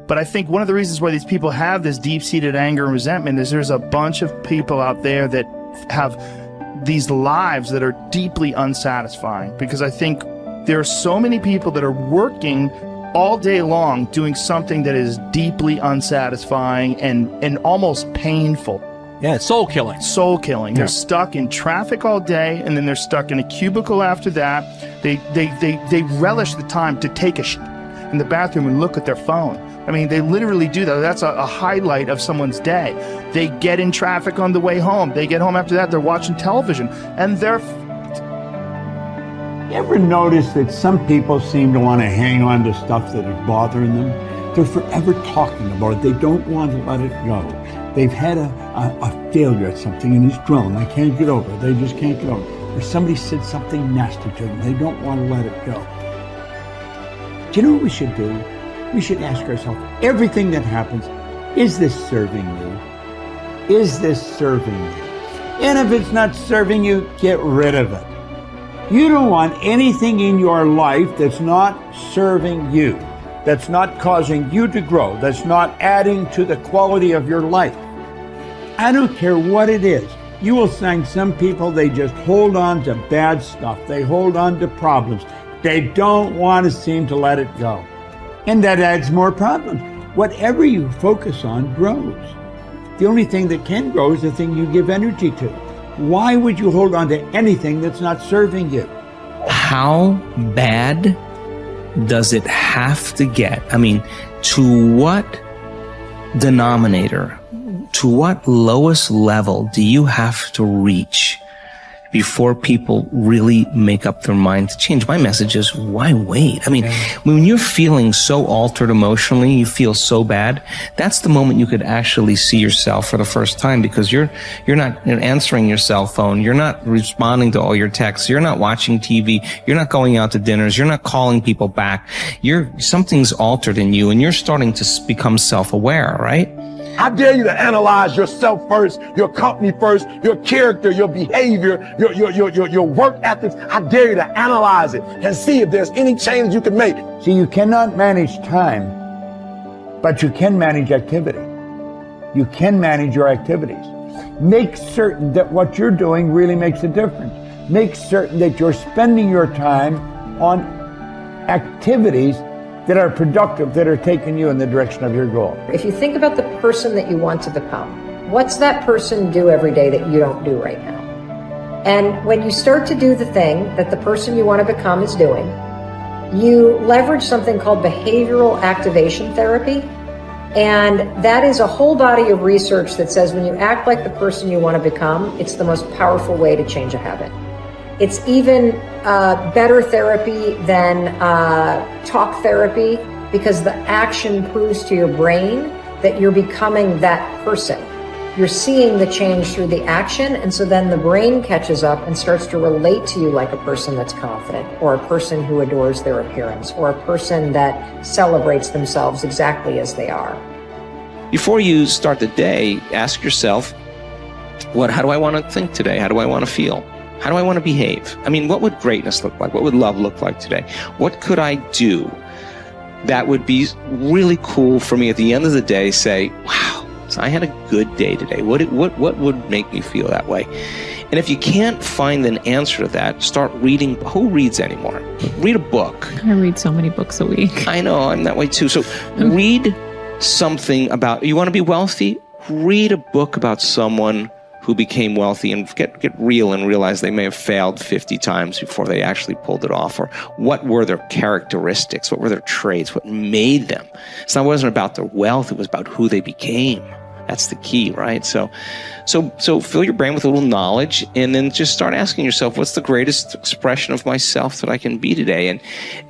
But I think one of the reasons why these people have this deep-seated anger and resentment is there's a bunch of people out there that have these lives that are deeply unsatisfying, because I think there are so many people that are working all day long doing something that is deeply unsatisfying and almost painful. Yeah, it's soul killing. Soul killing. Yeah. They're stuck in traffic all day, and then they're stuck in a cubicle after that. They relish the time to take a shit in the bathroom and look at their phone. I mean, they literally do that. That's a highlight of someone's day. They get in traffic on the way home. They get home after that, they're watching television, and they're... You ever notice that some people seem to want to hang on to stuff that is bothering them? They're forever talking about it. They don't want to let it go. They've had a failure at something and it's grown. They can't get over it. They just can't get over it. Or somebody said something nasty to them. They don't want to let it go. Do you know what we should do? We should ask ourselves, everything that happens, is this serving me? Is this serving me? And if it's not serving you, get rid of it. You don't want anything in your life that's not serving you, that's not causing you to grow, that's not adding to the quality of your life. I don't care what it is. You will find some people, they just hold on to bad stuff. They hold on to problems. They don't want to seem to let it go. And that adds more problems. Whatever you focus on grows. The only thing that can grow is the thing you give energy to. Why would you hold on to anything that's not serving you? How bad does it have to get? I mean, to what denominator, to what lowest level do you have to reach before people really make up their mind to change? My message is, why wait? I mean, when you're feeling so altered emotionally, you feel so bad, that's the moment you could actually see yourself for the first time, because you're not answering your cell phone, you're not responding to all your texts, you're not watching TV, you're not going out to dinners, you're not calling people back. Something's altered in you, and you're starting to become self-aware, right? How dare you to analyze yourself first, your company first, your character, your behavior, your work ethics. How dare you to analyze it and see if there's any change you can make. See, you cannot manage time, but you can manage activity. You can manage your activities. Make certain that what you're doing really makes a difference. Make certain that you're spending your time on activities that are productive, that are taking you in the direction of your goal. If you think about the person that you want to become, what's that person do every day that you don't do right now? And when you start to do the thing that the person you want to become is doing, you leverage something called behavioral activation therapy. And that is a whole body of research that says when you act like the person you want to become, it's the most powerful way to change a habit. It's even better therapy than talk therapy, because the action proves to your brain that you're becoming that person. You're seeing the change through the action, and so then the brain catches up and starts to relate to you like a person that's confident, or a person who adores their appearance, or a person that celebrates themselves exactly as they are. Before you start the day, ask yourself, how do I want to think today? How do I want to feel? How do I want to behave? I mean, what would greatness look like? What would love look like today? What could I do that would be really cool for me at the end of the day? Say, wow, I had a good day today. What would make me feel that way? And if you can't find an answer to that, start reading. Who reads anymore? Read a book. I read so many books a week. I know, I'm that way too. So read something about, you want to be wealthy? Read a book about someone who became wealthy, and get real and realize they may have failed 50 times before they actually pulled it off. Or what were their characteristics? What were their traits? What made them? It wasn't about their wealth. It was about who they became. That's the key, right? So fill your brain with a little knowledge, and then just start asking yourself, what's the greatest expression of myself that I can be today?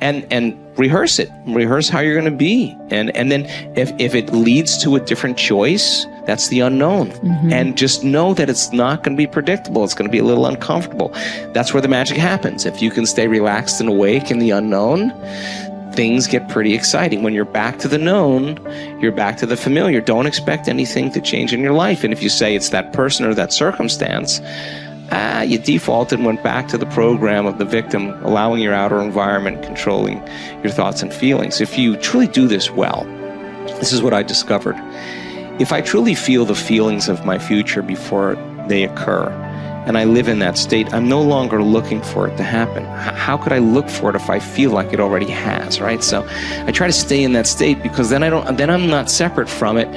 And rehearse it. Rehearse how you're going to be. And then if it leads to a different choice, that's the unknown. Mm-hmm. And just know that it's not going to be predictable. It's going to be a little uncomfortable. That's where the magic happens. If you can stay relaxed and awake in the unknown, things get pretty exciting. When you're back to the known, you're back to the familiar. Don't expect anything to change in your life. And if you say it's that person or that circumstance, you defaulted and went back to the program of the victim, allowing your outer environment controlling your thoughts and feelings. If you truly do this well, This is what I discovered. If I truly feel the feelings of my future before they occur, and I live in that state, I'm no longer looking for it to happen. How could I look for it if I feel like it already has, right? So I try to stay in that state, because then I'm not separate from it.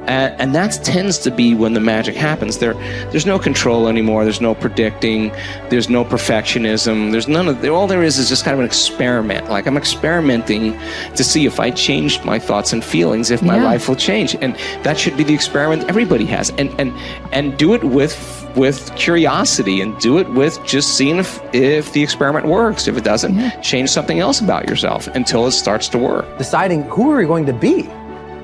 And that tends to be when the magic happens. There's no control anymore. There's no predicting. There's no perfectionism. There's none of, all there is just kind of an experiment. Like, I'm experimenting to see if I changed my thoughts and feelings, if my life will change. And that should be the experiment everybody has. And do it with curiosity, and do it with just seeing if the experiment works. If it doesn't, change something else about yourself until it starts to work. Deciding who are we going to be.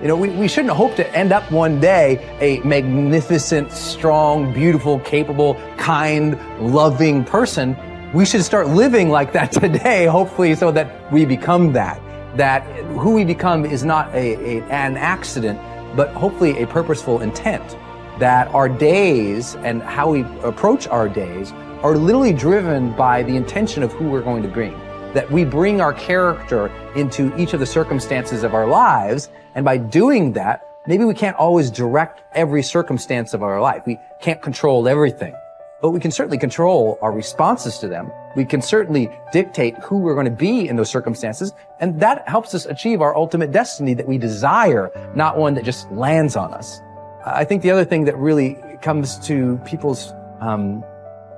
You know, we shouldn't hope to end up one day a magnificent, strong, beautiful, capable, kind, loving person. We should start living like that today, hopefully, so that we become that. That who we become is not an accident, but hopefully a purposeful intent. That our days and how we approach our days are literally driven by the intention of who we're going to bring. That we bring our character into each of the circumstances of our lives, and by doing that, maybe we can't always direct every circumstance of our life. We can't control everything, but we can certainly control our responses to them. We can certainly dictate who we're going to be in those circumstances, and that helps us achieve our ultimate destiny that we desire, not one that just lands on us. I think the other thing that really comes to people's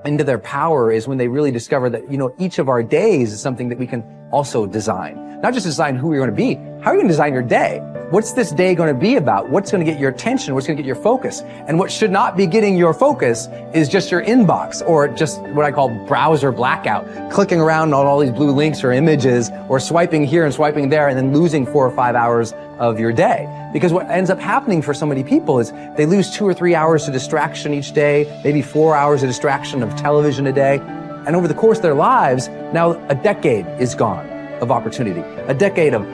into their power is when they really discover that, you know, each of our days is something that we can also design. Not just design who we're going to be. How are you going to design your day? What's this day going to be about? What's going to get your attention? What's going to get your focus? And what should not be getting your focus is just your inbox, or just what I call browser blackout, clicking around on all these blue links or images, or swiping here and swiping there, and then losing 4 or 5 hours of your day. Because what ends up happening for so many people is they lose 2 or 3 hours to distraction each day, maybe 4 hours of distraction of television a day. And over the course of their lives, now a decade is gone of opportunity, a decade of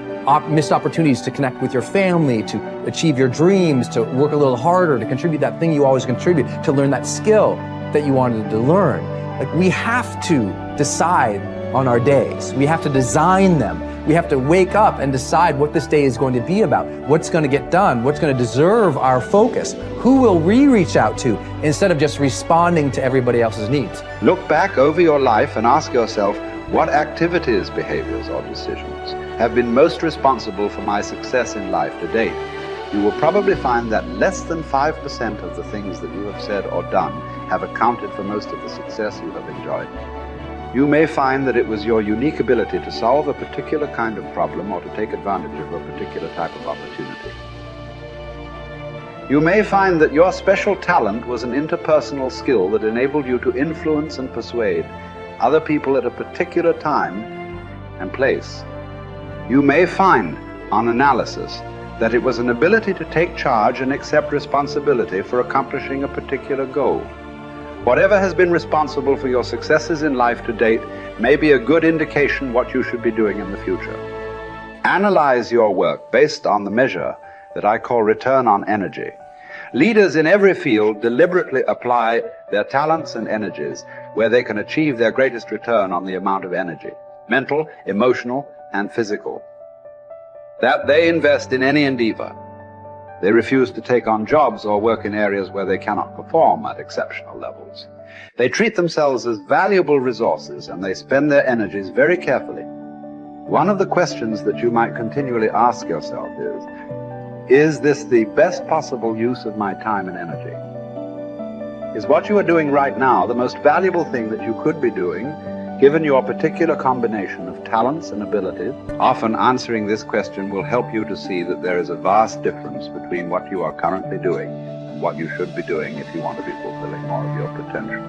missed opportunities to connect with your family, to achieve your dreams, to work a little harder, to contribute that thing you always contribute, to learn that skill that you wanted to learn. Like, we have to decide on our days. We have to design them. We have to wake up and decide what this day is going to be about, what's going to get done, what's going to deserve our focus, who will we reach out to, instead of just responding to everybody else's needs. Look back over your life and ask yourself, what activities, behaviors, or decisions have been most responsible for my success in life to date? You will probably find that less than 5% of the things that you have said or done have accounted for most of the success you have enjoyed. You may find that it was your unique ability to solve a particular kind of problem or to take advantage of a particular type of opportunity. You may find that your special talent was an interpersonal skill that enabled you to influence and persuade other people at a particular time and place. You may find, on analysis, that it was an ability to take charge and accept responsibility for accomplishing a particular goal. Whatever has been responsible for your successes in life to date may be a good indication what you should be doing in the future. Analyze your work based on the measure that I call return on energy. Leaders in every field deliberately apply their talents and energies where they can achieve their greatest return on the amount of energy, mental, emotional, and physical, that they invest in any endeavor. They refuse to take on jobs or work in areas where they cannot perform at exceptional levels. They treat themselves as valuable resources, and they spend their energies very carefully. One of the questions that you might continually ask yourself is this the best possible use of my time and energy? Is what you are doing right now the most valuable thing that you could be doing, given your particular combination of talents and abilities? Often answering this question will help you to see that there is a vast difference between what you are currently doing and what you should be doing if you want to be fulfilling more of your potential.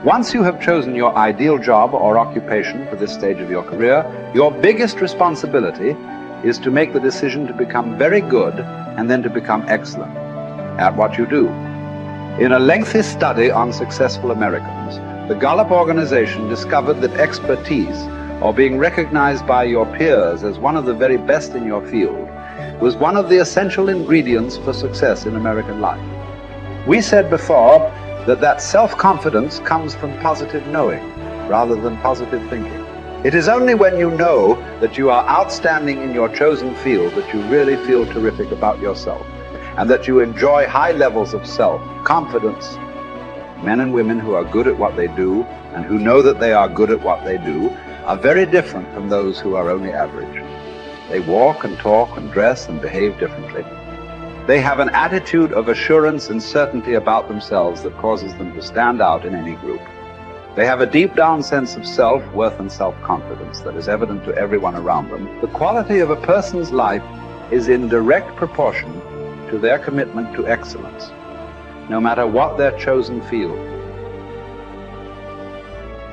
Once you have chosen your ideal job or occupation for this stage of your career, your biggest responsibility is to make the decision to become very good and then to become excellent at what you do. In a lengthy study on successful Americans, the Gallup organization discovered that expertise, or being recognized by your peers as one of the very best in your field, was one of the essential ingredients for success in American life. We said before that self-confidence comes from positive knowing rather than positive thinking. It is only when you know that you are outstanding in your chosen field that you really feel terrific about yourself, and that you enjoy high levels of self-confidence. Men and women who are good at what they do and who know that they are good at what they do are very different from those who are only average. They walk and talk and dress and behave differently. They have an attitude of assurance and certainty about themselves that causes them to stand out in any group. They have a deep down sense of self-worth and self-confidence that is evident to everyone around them. The quality of a person's life is in direct proportion to their commitment to excellence, no matter what their chosen field.